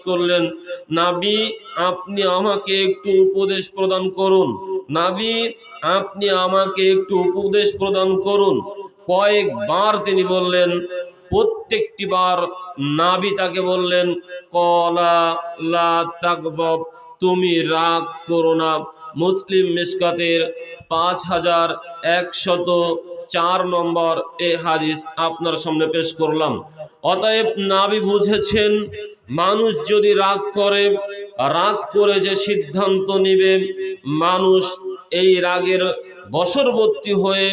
করলেন, নবী আপনি আমাকে একটু উপদেশ প্রদান করুন, নবী আপনি আমাকে একটু উপদেশ প্রদান করুন। কয়েকবার তিনি বললেন, প্রত্যেকটি বার নবী তাকে বললেন, কলা লা তাগজব, তুমি রাগ করো না। মুসলিম মিশকাতের 5104 নম্বর এ হাদিস আপনার সামনে পেশ করলাম। অতএব নবী বুঝেছেন, মানুষ যদি রাগ করে যে সিদ্ধান্ত নিবে, মানুষ এই রাগের বশবর্তী হয়ে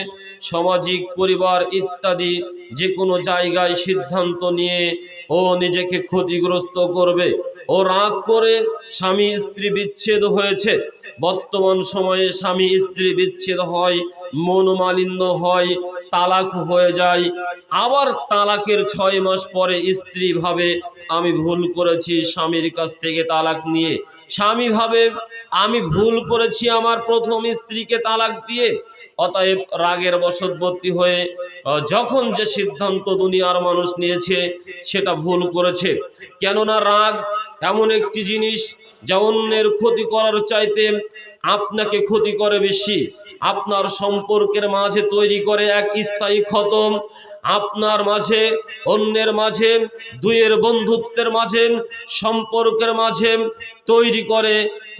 সামাজিক, পরিবার ইত্যাদি যে কোনো জায়গায় সিদ্ধান্ত নিয়ে ও নিজেকে ক্ষতিগ্রস্ত করবে। ও রাগ করে স্বামী স্ত্রী বিচ্ছেদ হয়েছে, বর্তমান সময়ে স্বামী স্ত্রী বিচ্ছেদ হয়, মনোমালিন্য হয়, তালাক হয়ে যায়। আবার তালাকের 6 মাস পরে স্ত্রী ভাবে আমি ভুল করেছি স্বামীর কাছ থেকে তালাক নিয়ে, স্বামী ভাবে আমি ভুল করেছি আমার প্রথম স্ত্রীকে তালাক দিয়ে। অতএব রাগের বশবর্তী হয়ে যখন যে সিদ্ধান্ত দুনিয়ার মানুষ নিয়েছে সেটা ভুল করেছে। কেননা রাগ এমন একটি জিনিস যা অন্যের ক্ষতি করার চাইতে আপনাকে ক্ষতি করে বেশি। আপনার সম্পর্কের মাঝে তৈরি করে এক স্থায়ী খতম, আপনার মাঝে অন্যের মাঝে, দুইয়ের বন্ধুত্বের মাঝে, সম্পর্কের মাঝে তৈরি করে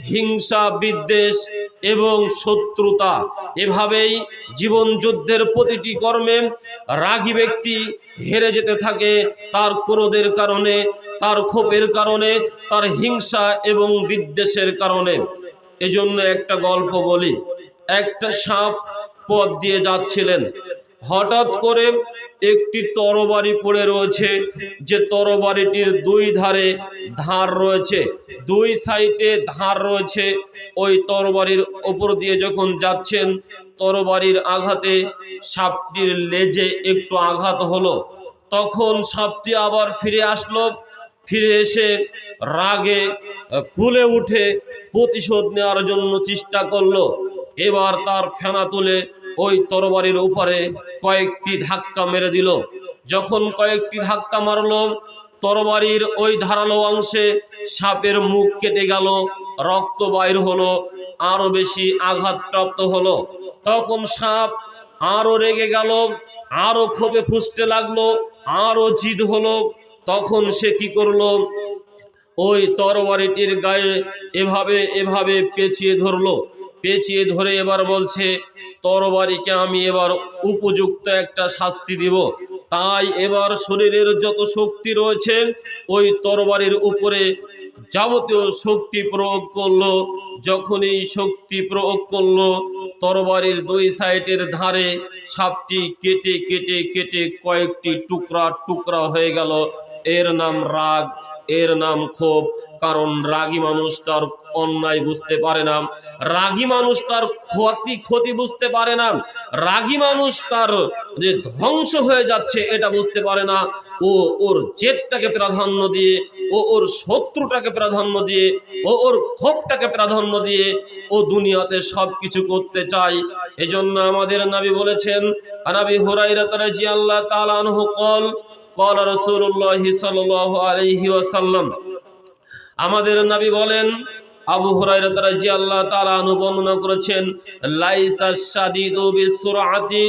হিংসা, বিদ্বেষ এবং শত্রুতা। এভাবেই জীবন যুদ্ধের প্রতিটি কর্মে রাগী ব্যক্তি হেরে যেতে থাকে, তার ক্রোধের কারণে, তার ক্ষোভের কারণে, তার হিংসা এবং বিদ্বেষের কারণে। এজন্য একটা গল্প বলি। একটা সাপ পথ দিয়ে যাচ্ছিলেন, হঠাৎ করে একটি তরবারি পড়ে রয়েছে, যে তরবারিটির দুই ধারে ধার রয়েছে, দুই সাইডে ধার রয়েছে। ওই তরবারির ওপর দিয়ে যখন যাচ্ছেন, তরবারির আঘাতে সাপটির লেজে একটু আঘাত হলো। তখন সাপটি আবার ফিরে আসলো, ফিরে এসে রাগে ফুলে উঠে প্রতিশোধ নেওয়ার জন্য চেষ্টা করলো। এবার তার ফেনা তুলে ওই তরবারির উপরে কয়েকটি ধাক্কা মেরে দিল। যখন কয়েকটি ধাক্কা মারলো, তরবারির ওই ধারালো অংশে সাপের মুখ কেটে গেল, রক্ত বাইর হলো, আরো বেশি আঘাতপ্রাপ্ত হলো। তখন সাপ আরো রেগে গেল, আরো ক্ষোভে ফুঁসতে লাগলো, আরো জিদ হলো। তখন সে কি করলো, ওই তরবারিটির গায়ে এভাবে এভাবে পেঁচিয়ে ধরলো। পেঁচিয়ে ধরে এবার বলছে, তরবারিকে আমি এবার উপযুক্ত একটা শাস্তি দিব। তাই এবার শরীরের যত শক্তি রয়েছে ওই তরবারির উপরে যাবতীয় শক্তি প্রয়োগ করলো। যখনই শক্তি প্রয়োগ করলো, তরবারির দুই সাইডের ধারে সাপটি কেটে কেটে কেটে কয়েকটি টুকরা টুকরা হয়ে গেল। এর নাম রাগ, এর নাম ক্ষোভ। কারণ রাগী মানুষ তার অন্যায় বুঝতে পারে না, রাগী মানুষ তার ক্ষতি বুঝতে পারে না, রাগী মানুষ তার যে ধ্বংস হয়ে যাচ্ছে এটা বুঝতে পারে না। ও ওর জেদটাকে প্রাধান্য দিয়ে, ও ওর শত্রুটাকে প্রাধান্য দিয়ে, ও ওর ক্ষোভটাকে প্রাধান্য দিয়ে ও দুনিয়াতে সবকিছু করতে চায়। এজন্য আমাদের নবী বলেছেন, আনাবি হুরায়রা রাদিয়াল্লাহু তাআলা আনহু قال قال রাসূলুল্লাহ সাল্লাল্লাহু আলাইহি ওয়াসাল্লাম, আমাদের নবী বলেন, আবু হুরায়রা রাদিয়াল্লাহু তাআলা আনহু বর্ণনা করেছেন, লাইসা শাদীদু বিসুরআতি,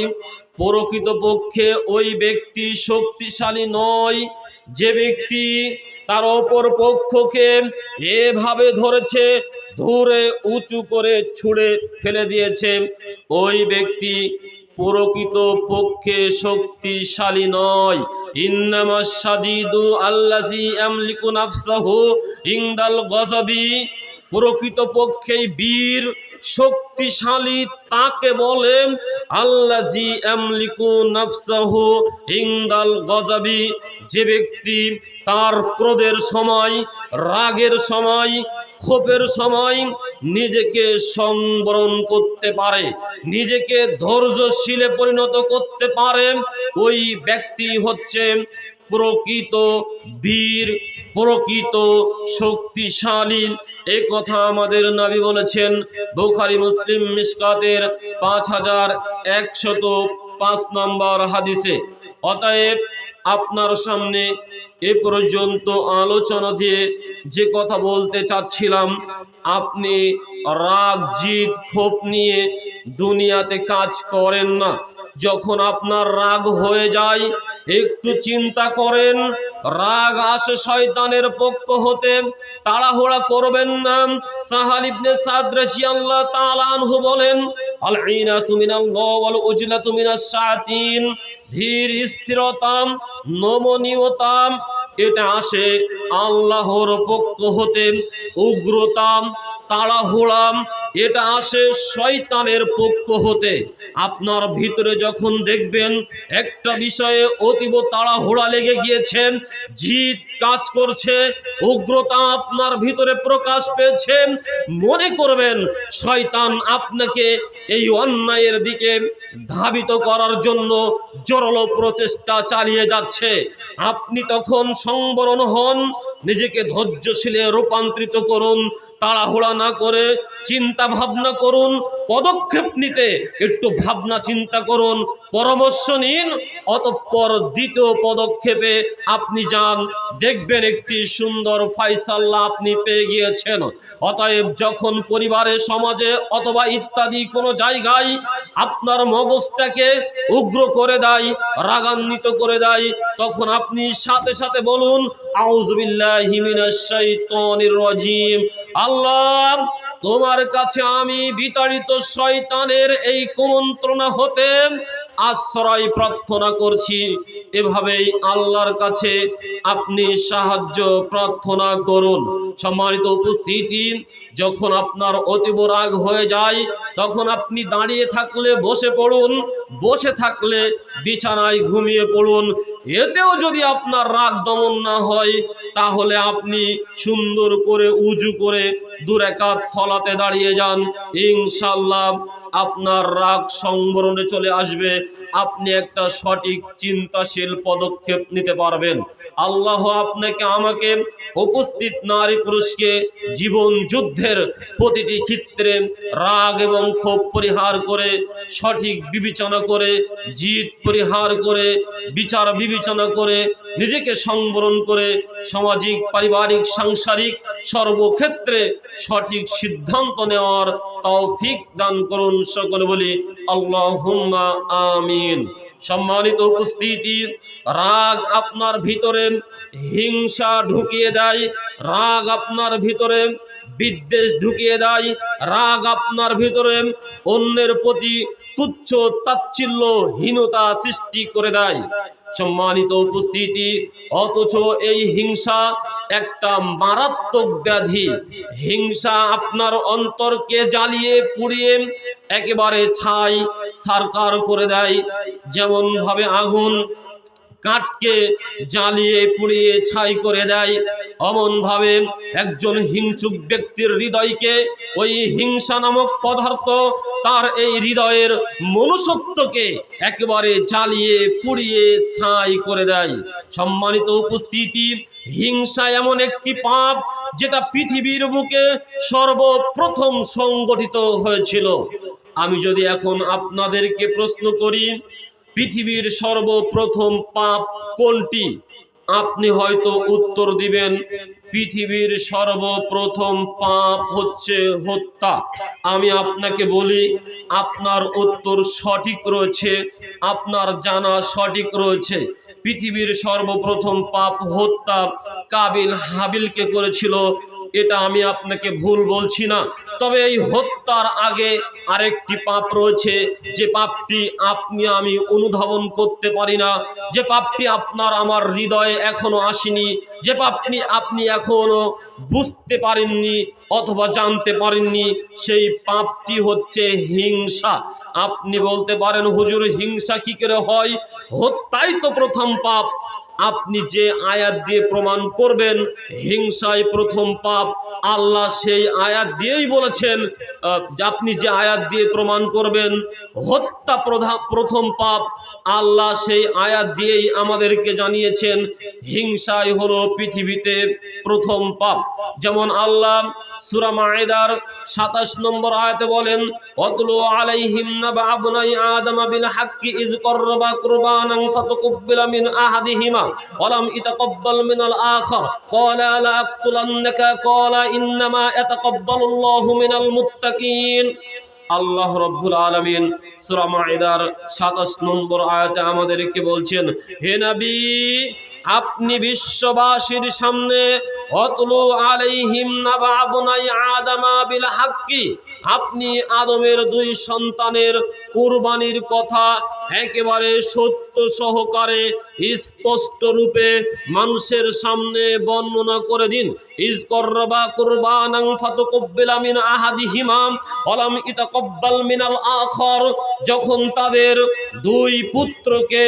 প্রকৃতপক্ষে ওই ব্যক্তি শক্তিশালী নয় যে ব্যক্তি তার অপর পক্ষকে এভাবে ধরেছে, ধরে উঁচু করে ছুঁড়ে ফেলে দিয়েছে, ওই ব্যক্তি প্রকৃত পক্ষে শক্তিশালী নয়। ইন্নামাশ শাদীদু আল্লাযী ইয়ামলিকু নাফসাহু ইনদাল গযবি, প্রকৃত পক্ষেই বীর শক্তিশালী তাকে বলে আল্লাযী ইয়ামলিকু নাফসাহু ইনদাল গযবি, যে ব্যক্তি তার ক্রোধের সময়, রাগের সময়, ক্ষোভের সময় নিজেকে সংবরণ করতে পারে, নিজেকে ধৈর্যশীলে পরিণত করতে পারে, ওই ব্যক্তি হচ্ছে প্রকৃত বীর, প্রকৃত শক্তিশালী। এই কথা আমাদের নবী বলেছেন বুখারী মুসলিম মিশকাতের 5105 নম্বর হাদিসে। অতএব আপনার সামনে এ পর্যন্ত আলোচনা দিয়ে যে কথা বলতে চাচ্ছিলাম, আপনি রাগ জিদ ক্ষোভ নিয়ে দুনিয়াতে কাজ করেন না। যখন আপনার রাগ হয়ে যায় একটু চিন্তা করেন, রাগ আসে শয়তানের পক্ষ হতে, তাড়াহুড়া করবেন না। সাহাল ইবনে সাদ রাদিয়াল্লাহু তাআলা আনহু বলেন, আল ঈনাতু মিনাল্লাহ ওয়াল উজলাতু মিনাশ শায়াতিন, ধীর স্থিরতা নমনীয়তা এটা আসে আল্লাহর পক্ষ হতে, উগ্রতা তাড়াহুড়া এটা আসে শয়তানের পক্ষ হতে। আপনার ভিতরে যখন দেখবেন একটা বিষয়ে অতীব তাড়াহুড়া লেগে গিয়েছে, জিদ কাজ করছে, উগ্রতা আপনার ভিতরে প্রকাশ পেয়েছে, মনে করবেন শয়তান আপনাকে এই অন্যায়ের দিকে ধাবিত করার জন্য জোরালো প্রচেষ্টা চালিয়ে যাচ্ছে। আপনি তখন সংবরণ হন, নিজেকে ধৈর্যশীলে রূপান্তরিত করুন, তাড়াহুড়া না করে চিন্তা ভাবনা করুন, পদক্ষেপ নিতে একটু ভাবনা চিন্তা করুন, পরামর্শ নিন, অতঃপর দ্বিতীয় পদক্ষেপে আপনি যান, দেখবেন একটি সুন্দর ফয়সালা আপনি পেয়ে গিয়েছেন। অতএব যখন পরিবারে, সমাজে অথবা ইত্যাদি কোনো জায়গায় আপনার মগজটাকে উগ্র করে দেয়, রাগান্বিত করে দেয়, তখন আপনি সাথে সাথে বলুন, আউযু বিল্লাহি মিনাশ শাইতানির রাজিম। আল্লাহ, তোমার কাছে আমি বিতাড়িত শয়তানের এই কুমন্ত্রণা হতে আশ্রয় প্রার্থনা করছি। এভাবেই আল্লাহর কাছে আপনি সাহায্য প্রার্থনা করুন। সম্মানিত উপস্থিতি, যখন আপনার অতীব রাগ হয়ে যায় তখন আপনি দাঁড়িয়ে থাকলে বসে পড়ুন, বসে থাকলে বিছানায় ঘুমিয়ে পড়ুন। এতেও যদি আপনার রাগ দমন না হয় তাহলে আপনি সুন্দর করে উজু করে 2 রাকাত সালাতে দাঁড়িয়ে যান, ইনশাআল্লাহ আপনার রাগ সংবরণে চলে আসবে, আপনি একটা সঠিক চিন্তাশীল পদক্ষেপ নিতে পারবেন। আল্লাহ আপনাকে আমাকে উপস্থিত নারী পুরুষকে জীবন যুদ্ধের প্রতিটি ক্ষেত্রে রাগ এবং ক্ষোভ পরিহার করে, সঠিক বিবেচনা করে, জিদ পরিহার করে, বিচার বিবেচনা করে, নিজেকে সংবরণ করে সামাজিক, পারিবারিক, সাংসারিক সর্বক্ষেত্রে সঠিক সিদ্ধান্ত নেওয়ার তৌফিক দান করুন। সকলে বলি আল্লাহুম্মা আমিন। সম্মানিত উপস্থিতি, রাগ আপনার ভিতরে হিংসা ঢুকিয়ে দেয়, রাগ আপনার ভিতরে বিদ্বেষ ঢুকিয়ে দেয়, রাগ আপনার ভিতরে অন্যের প্রতি তুচ্ছ তাচ্ছিল্য হীনতা সৃষ্টি করে দেয়। সম্মানিত উপস্থিতি, অথচ এই হিংসা একটা মারাত্মক ব্যাধি। হিংসা আপনার অন্তরকে জ্বালিয়ে পুড়িয়ে একেবারে ছাই সারকার করে দেয়। যেমন ভাবে আগুন কাঠকে জ্বালিয়ে পুড়িয়ে ছাই করে দেয়, অমন ভাবে একজন হিংসুক ব্যক্তির হৃদয়কে ওই হিংসা নামক পদার্থ তার এই হৃদয়ের মনুষ্যত্বকে একেবারে জ্বালিয়ে পুড়িয়ে ছাই করে দেয়। সম্মানিত উপস্থিতি, হিংসা এমন একটি পাপ যেটা পৃথিবীর বুকে সর্বপ্রথম সংগঠিত হয়েছিল। আমি যদি এখন আপনাদেরকে প্রশ্ন করি, পৃথিবীর সর্বপ্রথম পাপ কোনটি? আপনি হয়তো উত্তর দিবেন, পৃথিবীর সর্বপ্রথম পাপ হচ্ছে হত্যা। আমি আপনাকে বলি, আপনার উত্তর সঠিক রয়েছে, আপনার জানা সঠিক রয়েছে। পৃথিবীর সর্বপ্রথম পাপ হত্যা। কাবিল হাবিলকে করেছিল, এটা আমি আপনাকে ভুল বলছি না। তবে এই হত্যার আগে আরেকটি পাপ রয়েছে, যে পাপটি আপনি আমি অনুধাবন করতে পারি না, যে পাপটি আপনার আমার হৃদয়ে এখনো আসেনি, যে পাপটি আপনি এখনো বুঝতে পারেননি অথবা জানতে পারেননি। সেই পাপটি হচ্ছে হিংসা। আপনি বলতে পারেন, হুজুর হিংসা কি করে হয়? হত্যাই তো প্রথম পাপ। আপনি যে আয়াত দিয়ে প্রমাণ করবেন হিংসাই প্রথম পাপ, আল্লাহ সেই আয়াত দিয়েই বলেছেন। আপনি যে আয়াত দিয়ে প্রমাণ করবেন হত্যা প্রথম পাপ, আল্লাহ সেই আয়াত দিয়েই আমাদেরকে জানিয়েছেন হিংসাই হলো পৃথিবীতে প্রথম পাপ। যেমন আল্লাহ সূরা মাইদার 27 নম্বর আয়াতে বলেন, ওয়াতলু আলাইহিম নাবা আবনাই আদম বিল হাক্কি ইয করবা কুরবানান ফাতাকুব্বিলা মিন আহাদিহিমা ওয়া লাম ইতাকাব্বাল মিনাল আখার ক্বালা লা আকতুলান্নাকা ক্বালা ইন্নামা ইয়াতাকাব্বালুল্লাহু মিনাল মুত্তাকিন। আল্লাহ রাব্বুল আলামিন সূরা মাইদার 27 নম্বর আয়াতে আমাদেরকে বলছেন, হে নবী, আপনি বিশ্ববাসীর সামনে ওয়াতলু আলাইহিম নাবা আবনাই আদম বিল হাক্কি, আপনি আদমের দুই সন্তানের কুরবানির কথা একেবারে সত্য সহকারে স্পষ্ট রূপে মানুষের সামনে বর্ণনা করে দিন। ইজ করবা কুরবানান ফাতাকুব্বিলা মিন আহাদিহিমা ওয়া লাম ইতাকাব্বাল মিনাল আখার, যখন তাদের দুই পুত্রকে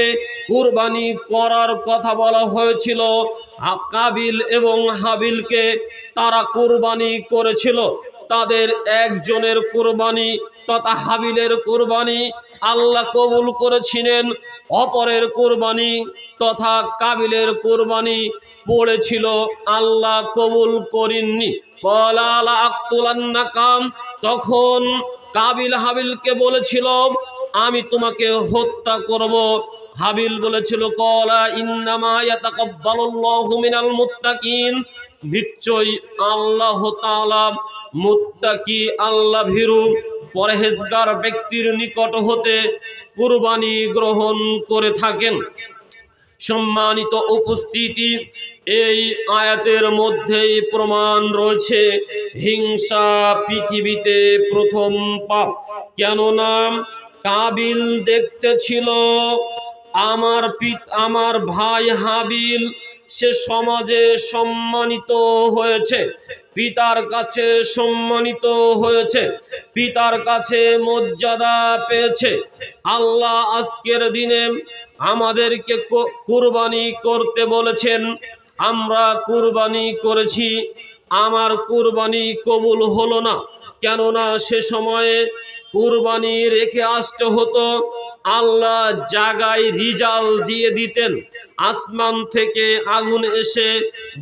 কুরবানি করার কথা বলা হয়েছিল, কাবিল এবং হাবিলকে তারা কুরবানি করেছিল। তাদের একজনের কুরবানি তথা হাবিলের কুরবানি আল্লাহ কবুল করেছিলেন, অপরের কুরবানি তথা কাবিলের কুরবানি পড়েছিল, আল্লাহ কবুল করেননি। ক্বালা লা আকতুলান্নাকা, তখন কাবিল হাবিলকে বলেছিল আমি তোমাকে হত্যা করব। হাবিল বলেছিল ক্বালা ইন্নামা ইয়াতাকাব্বালুল্লাহু মিনাল মুত্তাকিন, নিশ্চয়ই আল্লাহ তাআলা মুত্তাকি আল্লাহ ভীরু পরহেজগার ব্যক্তির নিকট হতে কুরবানি গ্রহণ করে থাকেন। সম্মানিত উপস্থিতি, এই আয়াতের মধ্যেই প্রমাণ রয়েছে হিংসা পৃথিবীতে প্রথম পাপ। কেননা কাবিল দেখতে ছিল আমার ভাই হাবিল সে সমাজে সম্মানিত হয়েছে, পিতার কাছে সম্মানিত হয়েছে, পিতার কাছে মর্যাদা পেয়েছে। আল্লাহ আজকের দিনে আমাদেরকে কুরবানি করতে বলেছেন, আমরা কুরবানি করেছি, আমার কুরবানি কবুল হলো না। কেননা সে সময়ে কুরবানি রেখে আসতে হতো, আল্লাহ জায়গায় রিজাল্ট দিয়ে দিতেন, আসমান থেকে আগুন এসে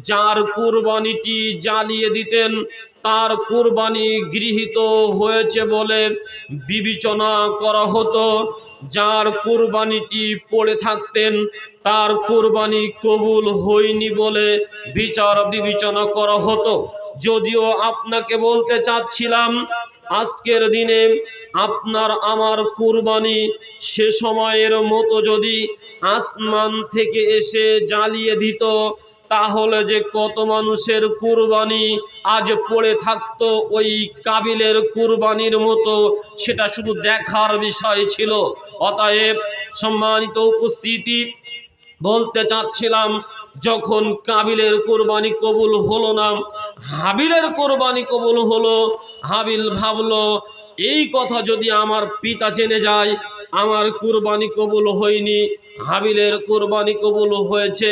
যার কুরবানিটি জ্বালিয়ে দিতেন, তার কুরবানি গৃহীত হয়েছে বলে বিবেচনা করা হতো। যার কুরবানিটি পড়ে থাকতেন তার কুরবানি কবুল হয়নি বলে বিচার বিবেচনা করা হতো। যদিও আপনাকে বলতে চাচ্ছিলাম, আজকের দিনে আপনার আমার কুরবানি সে সময়ের মতো যদি আসমান থেকে এসে জ্বালিয়ে দিত, তাহলে যে কত মানুষের কুরবানি আজ পড়ে থাকতো ওই কাবিলের কুরবানির মতো, সেটা শুধু দেখার বিষয় ছিল। অতএব সম্মানিত উপস্থিতি, বলতে চাচ্ছিলাম, যখন কাবিলের কুরবানি কবুল হলো না, হাবিলের কুরবানি কবুল হলো। হাবিল ভাবলো এই কথা যদি আমার পিতা জেনে যায় আমার কুরবানি কবুল হয়নি, হাবিলের কুরবানি কবুল হয়েছে,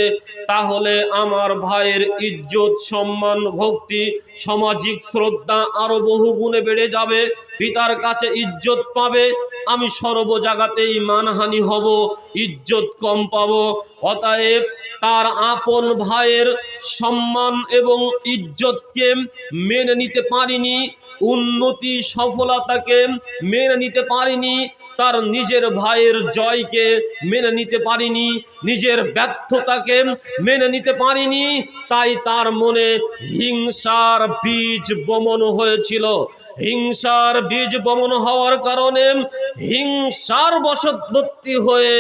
তাহলে আমার ভাইয়ের ইজ্জত সম্মান ভক্তি সামাজিক শ্রদ্ধা আরো বহু গুণে বেড়ে যাবে, পিতার কাছে ইজ্জত পাবে, আমি সর্ব জায়গাতেই মানহানি হব, ইজ্জত কম পাবো। অতএব তার আপন ভাইয়ের সম্মান এবং ইজ্জতকে মেনে নিতে পারিনি, উন্নতি সফলতাকে মেনে নিতে পারিনি, তার নিজের ভাইয়ের জয়কে মেনে নিতে পারিনি, নিজের ব্যর্থতাকে মেনে নিতে পারিনি, তাই তার মনে হিংসার বীজ বমন হয়েছিল। হিংসার বীজ বমন হওয়ার কারণে হিংসার বশবর্তী হয়ে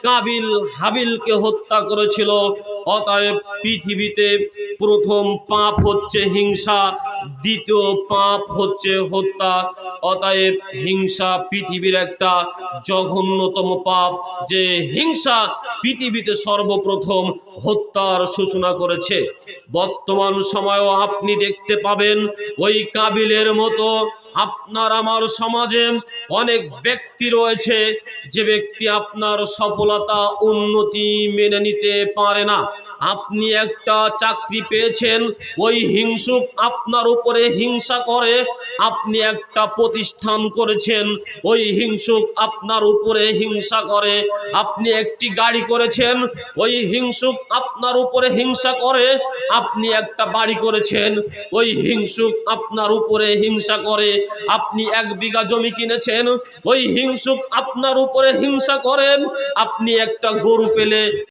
কাবিল হাবিলকে হত্যা করেছিল। অতএব পৃথিবীতে প্রথম পাপ হচ্ছে হিংসা, দ্বিতীয় পাপ হচ্ছে হত্যা। অতএব হিংসা পৃথিবীর একটা জঘন্যতম পাপ, যে হিংসা পৃথিবীতে সর্বপ্রথম হত্যার সূচনা করেছে। বর্তমান সময়েও আপনি দেখতে পাবেন ওই কাবিলের মতো আপনার আমার সমাজে অনেক ব্যক্তি রয়েছে, যে ব্যক্তি আপনার সফলতা উন্নতি মেনে নিতে পারে না। আপনি একটা চাকরি পেয়েছেন, ওই হিংসুক আপনার উপরে হিংসা করে। আপনি একটা প্রতিষ্ঠান করেছেন, ওই হিংসুক আপনার উপরে হিংসা করে। আপনি একটি গাড়ি করেছেন, ওই হিংসুক আপনার উপরে হিংসা করে। আপনি একটা বাড়ি করেছেন, ওই হিংসুক আপনার উপরে হিংসা করে। আপনি 1 বিঘা জমি কিনেছেন, ওই হিংসুক আপনার উপরে হিংসা করেন। আপনি একটা গরু পেলে